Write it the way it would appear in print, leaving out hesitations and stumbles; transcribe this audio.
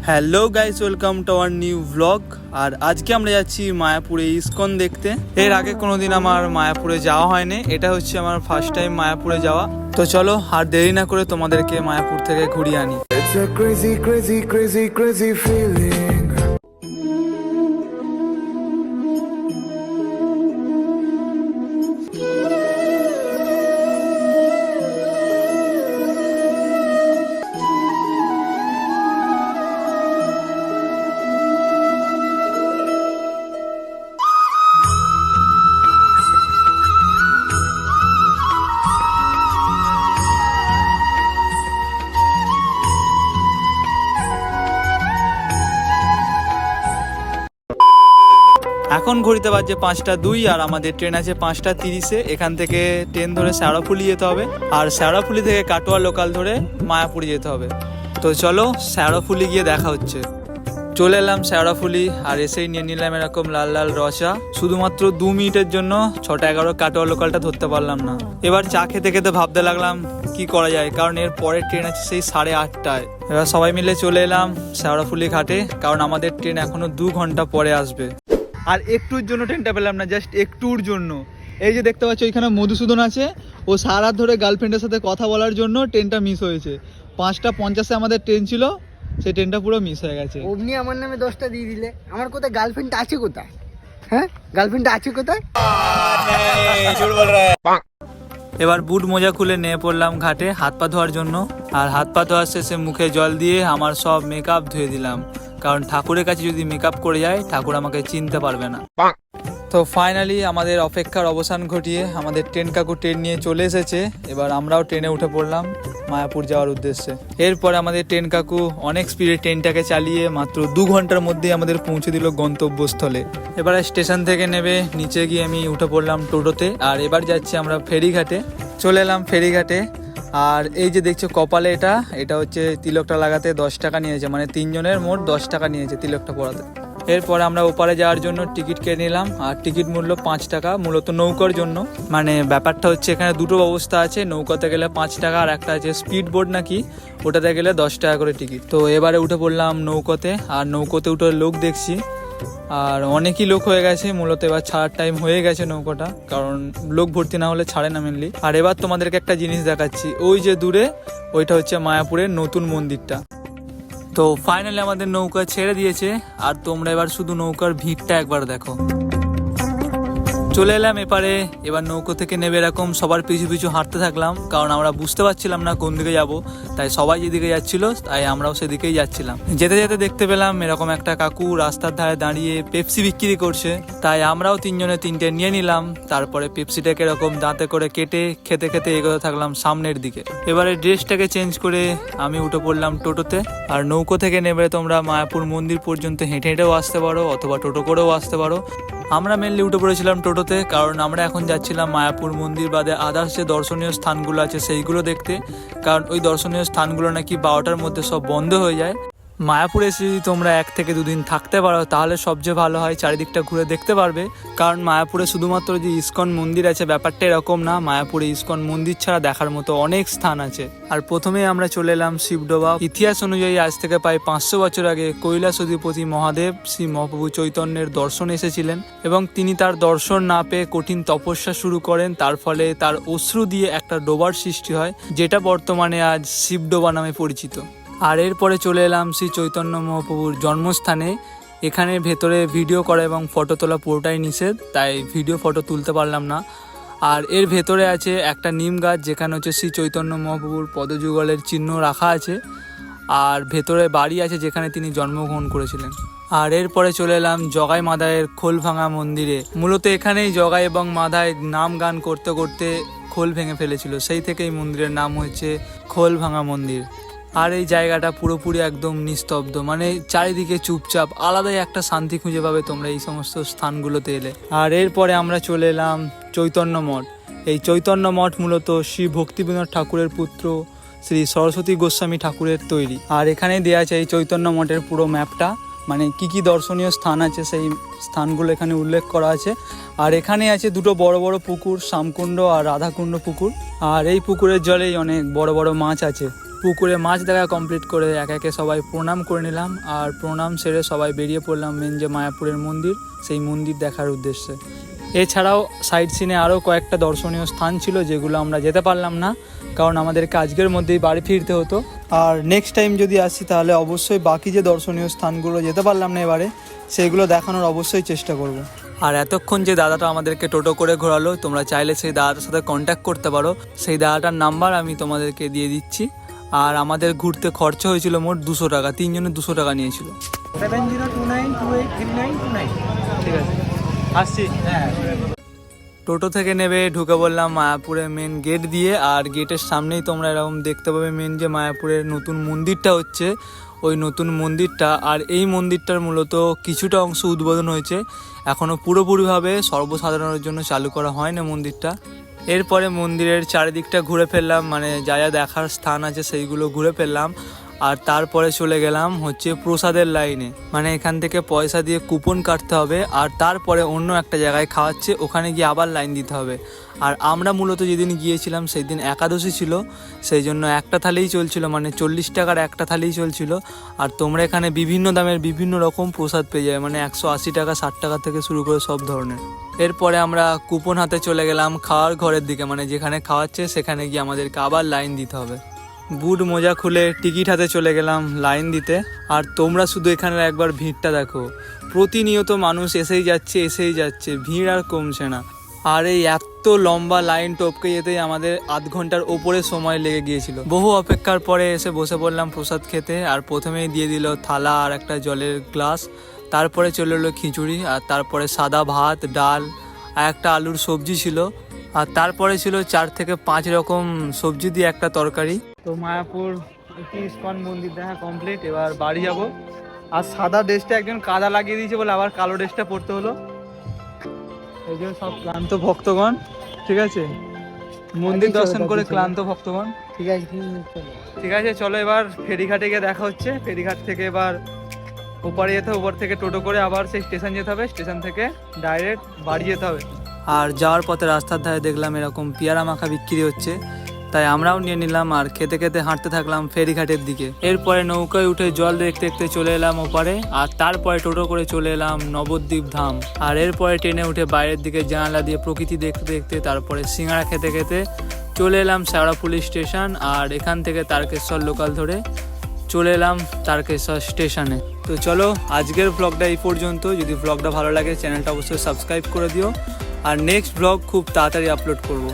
Hello guys, welcome to our new blog. আর আজকে আমরা যাচ্ছি মায়াপুরে ইসকন দেখতে। এর আগে কোনোদিন আমার মায়াপুরে যাওয়া হয়নি, এটা হচ্ছে আমার ফার্স্ট টাইম মায়াপুরে যাওয়া। তো চলো আর দেরি না করে তোমাদেরকে মায়াপুর থেকে ঘুরিয়ে আনি। It's a crazy, crazy, crazy, crazy feeling. এখন ঘড়িতে বাজছে 5টা 2 আর আমাদের ট্রেন আছে 5টা 30-এ। এখান থেকে ট্রেন ধরে শেওড়াফুলি যেতে হবে, আর শেওড়াফুলি থেকে কাটোয়া লোকাল ধরে মায়াপুরে যেতে হবে। তো চলো শেওড়াফুলি গিয়ে দেখা হচ্ছে। চলে এলাম শেওড়াফুলি, আর এসেই নিয়ে নিলাম এরকম লাল লাল রসা। শুধুমাত্র 2 মিনিটের জন্য 6টা 11 কাটোয়া লোকালটা ধরতে পারলাম না। এবার চা খেতে খেতে ভাবতে লাগলাম কি করা যায়, কারণ এর পরের ট্রেন আছে সেই 8:30টায়। এবার সবাই মিলে চলে এলাম শেওড়াফুলি ঘাটে, কারণ আমাদের ট্রেন এখনো 2 ঘন্টা পরে আসবে। আর একটুর জন্য ট্রেনটা পেলাম না, জাস্ট একটুর জন্য। এই যে দেখতে পাচ্ছ এখানে মধুসূদন আছে, ও সারা রাত ধরে গার্লফ্রেন্ডের সাথে কথা বলার জন্য ট্রেনটা মিস হয়েছে। 5টা 50-এ আমাদের ট্রেন ছিল, সেই ট্রেনটা পুরো মিস হয়ে গেছে। অমনি আমার নামে 10টা দিয়ে দিলে। আমার কোথায় গার্লফ্রেন্ড আছে কোথায়? হ্যাঁ, গার্লফ্রেন্ড আছে কোথায়? এবার বুট মোজা খুলে নিয়ে পড়লাম ঘাটে হাত পা ধোয়ার জন্য। আর হাত পা ধোয়ার শেষে মুখে জল দিয়ে আমার সব মেকআপ ধুয়ে দিলাম, কারণ ঠাকুরের কাছে যদি মেকআপ করে যায় ঠাকুর আমাকে চিনতে পারবে না। তো ফাইনালি আমাদের অপেক্ষার অবসান ঘটিয়ে আমাদের ট্রেন কাকু ট্রেন নিয়ে চলে এসেছে। এবার আমরাও ট্রেনে উঠে পড়লাম মায়াপুর যাওয়ার উদ্দেশ্যে। এরপরে আমাদের ট্রেন কাকু অনেক স্পিডে ট্রেনটাকে চালিয়ে মাত্র 2 ঘন্টার মধ্যেই আমাদের পৌঁছে দিল গন্তব্যস্থলে। এবারে স্টেশন থেকে নেমে নিচে গিয়ে আমি উঠে পড়লাম টোটোতে, আর এবার যাচ্ছি আমরা ফেরিঘাটে। চলে এলাম ফেরিঘাটে। আর এই যে দেখছো কপালে এটা হচ্ছে তিলকটা লাগাতে 10 টাকা নিয়েছে, মানে 3 জনের মোট 10 টাকা নিয়েছে তিলকটা পরাতে। এরপরে আমরা ওপারে যাওয়ার জন্য টিকিট কেটে নিলাম, আর টিকিট মূল্য 5 টাকা, মূলত নৌকার জন্য। মানে ব্যাপারটা হচ্ছে এখানে দুটো ব্যবস্থা আছে, নৌকাতে গেলে 5 টাকা আর একটা আছে স্পিড বোট নাকি, ওটাতে গেলে 10 টাকা করে টিকিট। তো এবারে উঠে পড়লাম নৌকোতে, আর নৌকোতে উঠে লোক দেখছি, আর অনেকই লোক হয়ে গেছে। মূলত এবার ছাড়ার টাইম হয়ে গেছে নৌকাটা, কারণ লোক ভর্তি না হলে ছাড়ে না মেনলি। আর এবার তোমাদেরকে একটা জিনিস দেখাচ্ছি, ওই যে দূরে ওইটা হচ্ছে মায়াপুরের নতুন মন্দিরটা। তো ফাইনালি আমাদের নৌকা ছেড়ে দিয়েছে, আর তোমরা এবার শুধু নৌকার ভিড়টা একবার দেখো। চলে এলাম এপারে। এবার নৌকো থেকে নেবে এরকম সবার পিছু পিছু হাঁটতে থাকলাম, কারণ আমরা বুঝতে পারছিলাম না কোন দিকে যাব, তাই সবাই যেদিকে যাচ্ছিল তাই আমরাও সেদিকেই যাচ্ছিলাম। যেতে যেতে দেখতে পেলাম এরকম একটা কাকু রাস্তার ধারে দাঁড়িয়ে পেপসি বিক্রি করছে, তাই আমরাও 3 জনে 3টে নিয়ে নিলাম। তারপরে পেপসিটাকে এরকম দাঁতে করে কেটে খেতে খেতে এগোতে থাকলাম সামনের দিকে। এবারে ড্রেসটাকে চেঞ্জ করে আমি উঠে পড়লাম টোটোতে। আর নৌকো থেকে নেবে তোমরা মায়াপুর মন্দির পর্যন্ত হেঁটে হেঁটেও আসতে পারো, অথবা টোটো করেও আসতে পারো। আমরা মেনলি উঠে পড়েছিলাম টোটোতে, কারণ আমরা এখন যাচ্ছিলাম মায়াপুর মন্দির বাদে আদার্স যে দর্শনীয় স্থানগুলো আছে সেইগুলো দেখতে, কারণ ওই দর্শনীয় স্থানগুলো নাকি 12টার মধ্যে সব বন্ধ হয়ে যায়। মায়াপুরে এসে যদি তোমরা 1 থেকে 2 দিন থাকতে পারো তাহলে সবচেয়ে ভালো হয়, চারিদিকটা ঘুরে দেখতে পারবে। কারণ মায়াপুরে শুধুমাত্র যে ইসকন মন্দির আছে ব্যাপারটা এরকম না, মায়াপুরে ইসকন মন্দির ছাড়া দেখার মতো অনেক স্থান আছে। আর প্রথমেই আমরা চলে এলাম শিবডোবা। ইতিহাস অনুযায়ী আজ থেকে প্রায় 500 বছর আগে কৈলাস অধিপতি মহাদেব শ্রী মহাপ্রভু চৈতন্যের দর্শন এসেছিলেন, এবং তিনি তার দর্শন না পেয়ে কঠিন তপস্যা শুরু করেন। তার ফলে তার অশ্রু দিয়ে একটা ডোবার সৃষ্টি হয়, যেটা বর্তমানে আজ শিবডোবা নামে পরিচিত। আর এরপরে চলে এলাম শ্রী চৈতন্য মহাপ্রভুর জন্মস্থানে। এখানে ভেতরে ভিডিও করা এবং ফটো তোলা পুরোটাই নিষেধ, তাই ভিডিও ফটো তুলতে পারলাম না। আর এর ভেতরে আছে একটা নিম গাছ, যেখানে হচ্ছে শ্রী চৈতন্য মহাপ্রভুর পদযুগলের চিহ্ন রাখা আছে। আর ভেতরে বাড়ি আছে যেখানে তিনি জন্মগ্রহণ করেছিলেন। আর এরপরে চলে এলাম জগাই মাদায়ের খোল ভাঙা মন্দিরে। মূলত এখানেই জগাই এবং মাদায় নাম গান করতে করতে খোল ভেঙে ফেলেছিল, সেই থেকে এই মন্দিরের নাম হচ্ছে খোল ভাঙা মন্দির। আর এই জায়গাটা পুরোপুরি একদম নিস্তব্ধ, মানে চারিদিকে চুপচাপ, আলাদাই একটা শান্তি খুঁজে পাবে তোমরা এই সমস্ত স্থানগুলোতে এলে। আর এরপরে আমরা চলে এলাম চৈতন্য মঠ। এই চৈতন্য মঠ মূলত শ্রী ভক্তিবিনোদ ঠাকুরের পুত্র শ্রী সরস্বতী গোস্বামী ঠাকুরের তৈরি। আর এখানে দেওয়া আছে এই চৈতন্য মঠের পুরো ম্যাপটা, মানে কি কি দর্শনীয় স্থান আছে সেই স্থানগুলো এখানে উল্লেখ করা আছে। আর এখানে আছে 2টো বড় বড় পুকুর, শ্যামকুণ্ড আর রাধাকুণ্ড পুকুর। আর এই পুকুরের জলেই অনেক বড় বড় মাছ আছে। পুকুরে মাছ দেখা কমপ্লিট করে একে একে সবাই প্রণাম করে নিলাম, আর প্রণাম সেরে সবাই বেরিয়ে পড়লাম মেন যে মায়াপুরের মন্দির, সেই মন্দির দেখার উদ্দেশ্যে। এছাড়াও সাইড সিনে আরও কয়েকটা দর্শনীয় স্থান ছিল যেগুলো আমরা যেতে পারলাম না, কারণ আমাদেরকে আজকের মধ্যেই বাড়ি ফিরতে হতো। আর নেক্সট টাইম যদি আসি তাহলে অবশ্যই বাকি যে দর্শনীয় স্থানগুলো যেতে পারলাম না এবারে, সেইগুলো দেখানোর অবশ্যই চেষ্টা করব। আর এতক্ষণ যে দাদাটা আমাদেরকে টোটো করে ঘোরালো, তোমরা চাইলে সেই দাদাটার সাথে কন্ট্যাক্ট করতে পারো। সেই দাদাটার নাম্বার আমি তোমাদেরকে দিয়ে দিচ্ছি। আর আমাদের ঘুরতে খরচা হয়েছিল মোট 200 টাকা, 3 জনের 200 টাকা নিয়েছিল। 7029283929। ঠিক আছে, আসছি। টোটো থেকে নেবে ঢুকে বললাম মায়াপুরের মেন গেট দিয়ে, আর গেটের সামনেই তোমরা এরকম দেখতে পাবে মেন যে মায়াপুরের নতুন মন্দিরটা হচ্ছে, ওই নতুন মন্দিরটা। আর এই মন্দিরটার মূলত কিছুটা অংশ উদ্বোধন হয়েছে, এখনও পুরোপুরিভাবে সর্বসাধারণের জন্য চালু করা হয় না মন্দিরটা। এরপরে মন্দিরের চারিদিকটা ঘুরে ফেললাম, মানে যা যা দেখার স্থান আছে সেইগুলো ঘুরে ফেললাম। আর তারপরে চলে গেলাম হচ্ছে প্রসাদের লাইনে, মানে এখান থেকে পয়সা দিয়ে কুপন কাটতে হবে, আর তারপরে অন্য একটা জায়গায় খাওয়াচ্ছে, ওখানে গিয়ে আবার লাইন দিতে হবে। আর আমরা মূলত যেদিন গিয়েছিলাম সেই দিন একাদশী ছিল, সেই জন্য একটা থালিই চলছিল, মানে 40 টাকার একটা থালিই চলছিল। আর তোমরা এখানে বিভিন্ন দামের বিভিন্ন রকম প্রসাদ পেয়ে যাবে, মানে 180 টাকা 60 টাকা থেকে শুরু করে সব ধরনের। এরপরে আমরা কুপন হাতে চলে গেলাম খাওয়ার ঘরের দিকে, মানে যেখানে খাওয়াচ্ছে সেখানে গিয়ে আমাদেরকে আবার লাইন দিতে হবে। বুট মোজা খুলে টিকিট হাতে চলে গেলাম লাইন দিতে। আর তোমরা শুধু এখানের একবার ভিড়টা দেখো, প্রতিনিয়ত মানুষ এসেই যাচ্ছে, ভিড় আর কমছে না। আর এই এত লম্বা লাইন টপকে যেতেই আমাদের আধ ঘন্টার ওপরে সময় লেগে গিয়েছিল। বহু অপেক্ষার পরে এসে বসে পড়লাম প্রসাদ খেতে। আর প্রথমেই দিয়ে দিল থালা আর একটা জলের গ্লাস, তারপরে চলে এলো খিচুড়ি, আর তারপরে সাদা ভাত, ডাল আর একটা আলুর সবজি ছিল, আর তারপরে ছিল 4 থেকে 5 রকম সবজি দিয়ে একটা তরকারি। তো মায়াপুর ইস্কন মন্দির দেখা কমপ্লিট, এবার বাড়ি যাব। আর সাদা ড্রেসটা একজন কাদা লাগিয়ে দিয়েছে বলে আবার কালো ড্রেসটা পরতে হলো। এই যে সব ক্লান্ত ভক্তগণ, ঠিক আছে, মন্দির দর্শন করে ক্লান্ত ভক্তগণ। ঠিক আছে, চলো এবার ফেরিঘাটে গিয়ে দেখা হচ্ছে। ফেরিঘাট থেকে এবার ওপারে যেতে হবে, ওপর থেকে টোটো করে আবার সেই স্টেশন যেতে হবে, স্টেশন থেকে ডাইরেক্ট বাড়ি যেতে হবে। আর যাওয়ার পথে রাস্তার ধারে দেখলাম এরকম পেয়ারা মাখা বিক্রি হচ্ছে, তাই আমরাও নিয়ে নিলাম। আর খেতে খেতে হাঁটতে থাকলাম ফেরিঘাটের দিকে। এরপরে নৌকায় উঠে জল দেখতে দেখতে চলে এলাম ওপারে, আর তারপরে টোটো করে চলে এলাম নবদ্বীপ ধাম। আর এরপরে ট্রেনে উঠে বাইরের দিকে জানালা দিয়ে প্রকৃতি দেখতে দেখতে তারপরে সিঙ্গাড়া খেতে খেতে চলে এলাম শেওড়াফুলি স্টেশন। আর এখান থেকে তারকেশ্বর লোকাল ধরে চলে এলাম তারকেশ্বর স্টেশনে। তো চলো আজকের ব্লগটা এই পর্যন্ত। যদি ব্লগটা ভালো লাগে চ্যানেলটা অবশ্যই সাবস্ক্রাইব করে দিও, আর নেক্সট ব্লগ খুব তাড়াতাড়ি আপলোড করব।